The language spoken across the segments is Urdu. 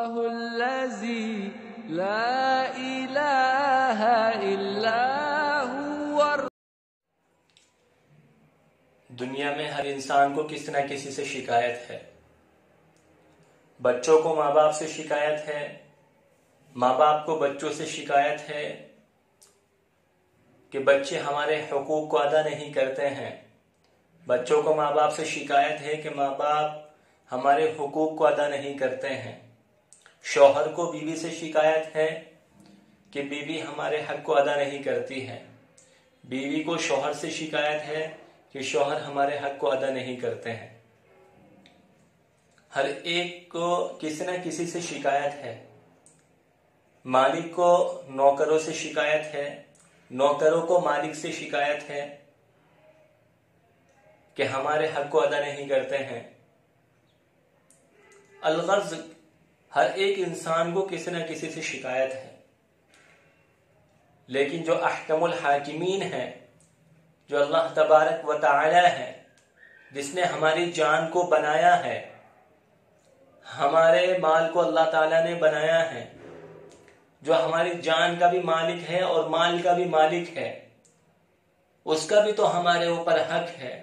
الذي لا إله إلا هو. دنیا میں ہر انسان کو کسی نہ کسی سے شکایت ہے. بچوں کو ماں باپ سے شکایت ہے، ماں باپ کو بچوں سے شکایت ہے کہ بچے ہمارے حقوق کو ادا نہیں کرتے ہیں. بچوں کو ماں باپ سے شکایت ہے کہ ماں باپ ہمارے حقوق کو ادا نہیں کرتے ہیں. شوہر کو بیوی سے شکایت ہے کہ بیوی ہمارے حق کو ادا نہیں کرتی ہے. بیوی کو شوہر سے شکایت ہے کہ شوہر ہمارے حق کو ادا نہیں کرتے ہیں. ہر ایک کو کسی نہ کسی سے شکایت ہے. مالک کو نوکروں سے شکایت ہے، نوکروں کو مالک سے شکایت ہے کہ ہمارے حق کو ادا نہیں کرتے ہیں. الغرض ہر ایک انسان کو کسی نہ کسی سے شکایت ہے. لیکن جو احکم الحاکمین ہے، جو اللہ تبارک و تعالی ہے، جس نے ہماری جان کو بنایا ہے، ہمارے مال کو اللہ تعالیٰ نے بنایا ہے، جو ہماری جان کا بھی مالک ہے اور مال کا بھی مالک ہے، اس کا بھی تو ہمارے اوپر حق ہے.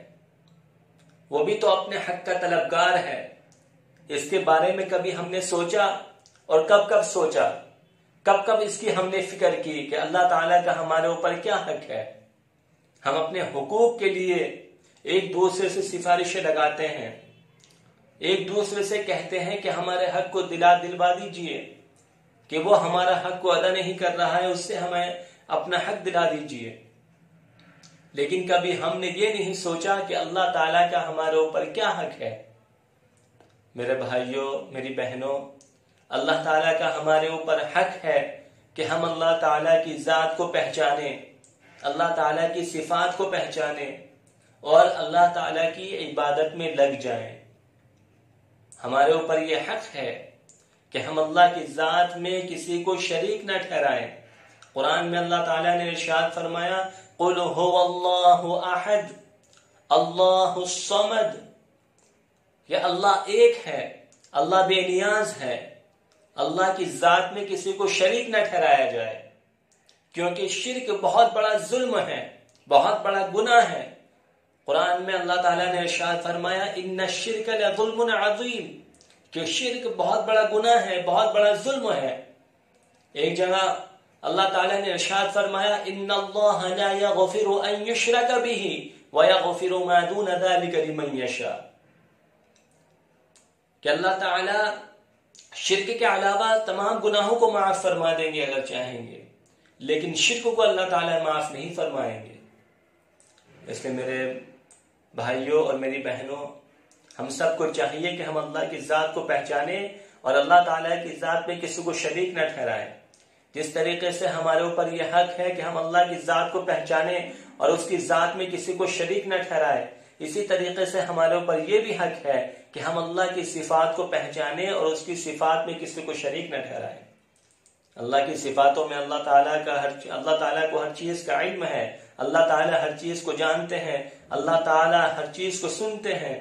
وہ بھی تو اپنے حق کا طلبگار ہے. اس کے بارے میں کبھی ہم نے سوچا؟ اور کب سوچا؟ کب اس کی ہم نے فکر کی کہ اللہ تعالیٰ کا ہمارے اوپر کیا حق ہے؟ ہم اپنے حقوق کے لیے ایک دوسرے سے سفارشیں لگاتے ہیں، ایک دوسرے سے کہتے ہیں کہ ہمارے حق کو دلوا دیجئے، کہ وہ ہمارا حق کو ادا نہیں کر رہا ہے، اس سے ہمیں اپنا حق دلا دیجئے. لیکن کبھی ہم نے یہ نہیں سوچا کہ اللہ تعالیٰ کا ہمارے اوپر کیا حق ہے. میرے بھائیوں، میری بہنوں، اللہ تعالیٰ کا ہمارے اوپر حق ہے کہ ہم اللہ تعالیٰ کی ذات کو پہچانیں، اللہ تعالیٰ کی صفات کو پہچانیں اور اللہ تعالیٰ کی عبادت میں لگ جائیں. ہمارے اوپر یہ حق ہے کہ ہم اللہ کی ذات میں کسی کو شریک نہ ٹھہرائیں. قرآن میں اللہ تعالیٰ نے ارشاد فرمایا، قُلْ هُوَ اللَّهُ أَحَدٌ اللَّهُ الصَّمَدُ، کہ اللہ ایک ہے، اللہ بے نیاز ہے. اللہ کی ذات میں کسی کو شریک نہ ٹھہرایا جائے، کیونکہ شرک بہت بڑا ظلم ہے، بہت بڑا گناہ ہے. قرآن میں اللہ تعالیٰ نے ارشاد فرمایا، ان الشرک لظلم عظیم، کہ شرک بہت بڑا گناہ ہے، بہت بڑا ظلم ہے. ایک جگہ اللہ تعالیٰ نے ارشاد فرمایا، ان اللہ لا یغفر ان یشرک به ویغفر ما دون ذلک لمن یشاء، کہ اللہ تعالیٰ شرک کے علاوہ تمام گناہوں کو معاف فرما دیں گے اگر چاہیں گے، لیکن شرک کو اللہ تعالیٰ معاف نہیں فرمائیں گے. اس لیے میرے بھائیوں اور میری بہنوں، ہم سب کو چاہیے کہ ہم اللہ کی ذات کو پہچانیں اور اللہ تعالیٰ کی ذات میں کسی کو شریک نہ ٹھہرائیں. جس طریقے سے ہمارے اوپر یہ حق ہے کہ ہم اللہ کی ذات کو پہچانیں اور اس کی ذات میں کسی کو شریک نہ ٹھہرائیں، اسی طریقے سے ہمارے اوپر یہ بھی حق ہے کہ ہم اللہ کی صفات کو پہچانیں اور اس کی صفات میں کسی کو شریک نہ ٹھہرائیں. اللہ کی صفاتوں میں اللہ تعالیٰ کو ہر چیز کا علم ہے، اللہ تعالیٰ ہر چیز کو جانتے ہیں، اللہ تعالیٰ ہر چیز کو سنتے ہیں.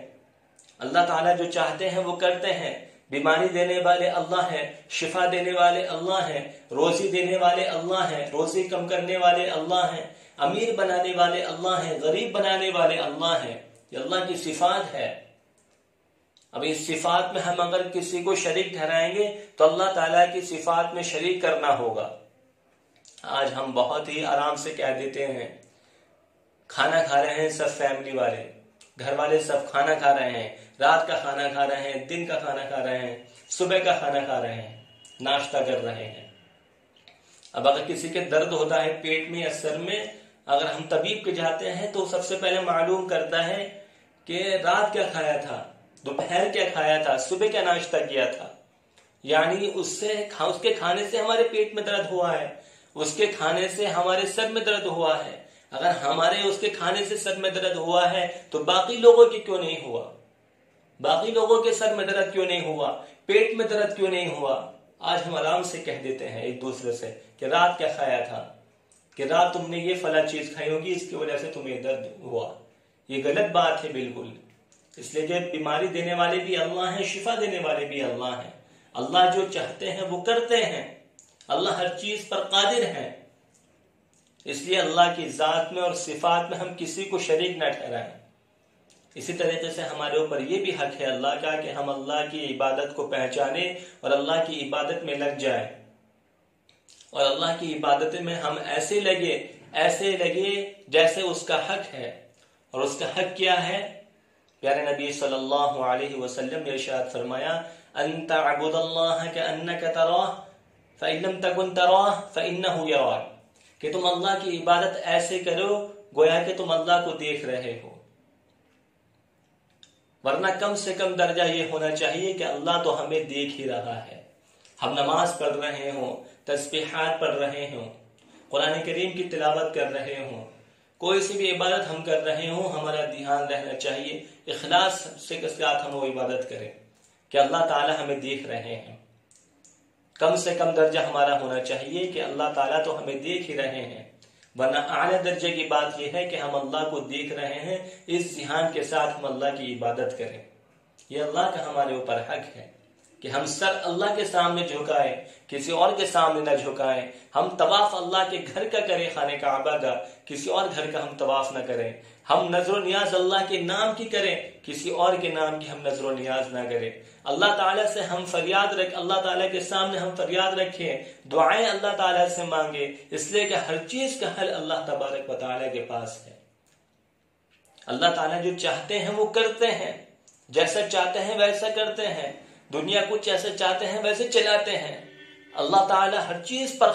اللہ تعالیٰ جو چاہتے ہیں وہ کرتے ہیں. بیماری دینے والے اللہ ہیں، شفا دینے والے اللہ ہیں، روزی دینے والے اللہ ہیں، روزی کم کرنے والے اللہ ہیں، امیر بنانے والے اللہ ہیں، غریب بنانے والے اللہ ہیں. یہ اللہ کی صفات ہے. اب اس صفات میں ہم اگر کسی کو شریک ٹھہرائیں گے تو اللہ تعالیٰ کی صفات میں شریک کرنا ہوگا. آج ہم بہت ہی آرام سے کہہ دیتے ہیں، کھانا کھا رہے ہیں سب فیملی والے، گھر والے سب کھانا کھا رہے ہیں، رات کا کھانا کھا رہے ہیں، دن کا کھانا کھا رہے ہیں، صبح کا کھانا کھا رہے ہیں، ناشتہ کر رہے ہیں. اب اگر کسی کے درد ہوتا ہے پیٹ میں یا سر میں، اگر ہم طبیب کے جاتے ہیں تو سب سے پہلے معلوم کرتا ہے کہ رات کیا کھایا تھا، دوپہر کیا کھایا تھا، صبح کیا ناشتہ کیا تھا. یعنی اس کے کھانے سے ہمارے پیٹ میں درد ہوا ہے، اس کے کھانے سے ہمارے سر میں درد ہوا ہے. اگر ہمارے اس کے کھانے سے سر میں درد ہوا ہے تو باقی لوگوں کی کیوں نہیں ہوا؟ باقی لوگوں کے سر میں درد کیوں نہیں ہوا؟ پیٹ میں درد کیوں نہیں ہوا؟ آج ہم آرام سے کہہ دیتے ہیں ایک دوسرے سے کہ رات کیا کھایا تھا، کہ رات تم نے یہ فلاں چیز کھائی ہوگی، اس کی وجہ سے تمہیں درد ہوا. یہ غلط بات ہے بالکل. اس لیے کہ بیماری دینے والے بھی اللہ ہیں، شفا دینے والے بھی اللہ ہیں. اللہ جو چاہتے ہیں وہ کرتے ہیں، اللہ ہر چیز پر قادر ہے، اس لیے اللہ کی ذات میں اور صفات میں ہم کسی کو شریک نہ ٹھہرائیں۔ اسی طریقے سے ہمارے اوپر یہ بھی حق ہے اللہ کا کہ ہم اللہ کی عبادت کو پہچانیں اور اللہ کی عبادت میں لگ جائیں، اور اللہ کی عبادت میں ہم ایسے لگے جیسے اس کا حق ہے۔ اور اس کا حق کیا ہے؟ پیارے نبی صلی اللہ علیہ وسلم نے ارشاد فرمایا، ان تعبد اللہ کأنک تراہ فإن لم تکن تراہ فإنہ یراک، کہ تم اللہ کی عبادت ایسے کرو گویا کہ تم اللہ کو دیکھ رہے ہو۔ ورنہ کم سے کم درجہ یہ ہونا چاہیے کہ اللہ تو ہمیں دیکھ ہی رہا ہے، ہم نماز پڑھ رہے ہوں، تسبیحات پڑھ رہے ہوں، قرآن کریم کی تلاوت کر رہے ہوں، کوئی سی بھی عبادت ہم کر رہے ہوں، ہمارا دھیان رہنا چاہیے اخلاص سے ساتھ ہم وہ عبادت کریں کہ اللہ تعالی ہمیں دیکھ رہے ہیں۔ کم سے کم درجہ ہمارا ہونا چاہیے کہ اللہ تعالیٰ تو ہمیں دیکھ ہی رہے ہیں، ورنہ اعلیٰ درجے کی بات یہ ہے کہ ہم اللہ کو دیکھ رہے ہیں، اس ذہان کے ساتھ ہم اللہ کی عبادت کریں۔ یہ اللہ کا ہمارے اوپر حق ہے کہ ہم سر اللہ کے سامنے جھکائیں، کسی اور کے سامنے نہ جھکائیں، ہم طواف اللہ کے گھر کا کریں، خانہ کعبہ کا، کسی اور گھر کا ہم طواف نہ کریں، ہم نظر و نیاز اللہ کے نام کی کریں، کسی اور کے نام کی ہم نظر و نیاز نہ کریں۔ اللہ تعالیٰ سے ہم اللہ تعالیٰ کے سامنے ہم فریاد رکھیں، دعائیں اللہ تعالیٰ سے مانگیں، اس لیے کہ ہر چیز کا حل اللہ تبارک و تعالیٰ کے پاس ہے۔ اللہ تعالیٰ جو چاہتے ہیں وہ کرتے ہیں، جیسا چاہتے ہیں ویسا کرتے ہیں، دنیا کو جیسے چاہتے ہیں ویسے چلاتے ہیں۔ اللہ تعالیٰ ہر چیز پر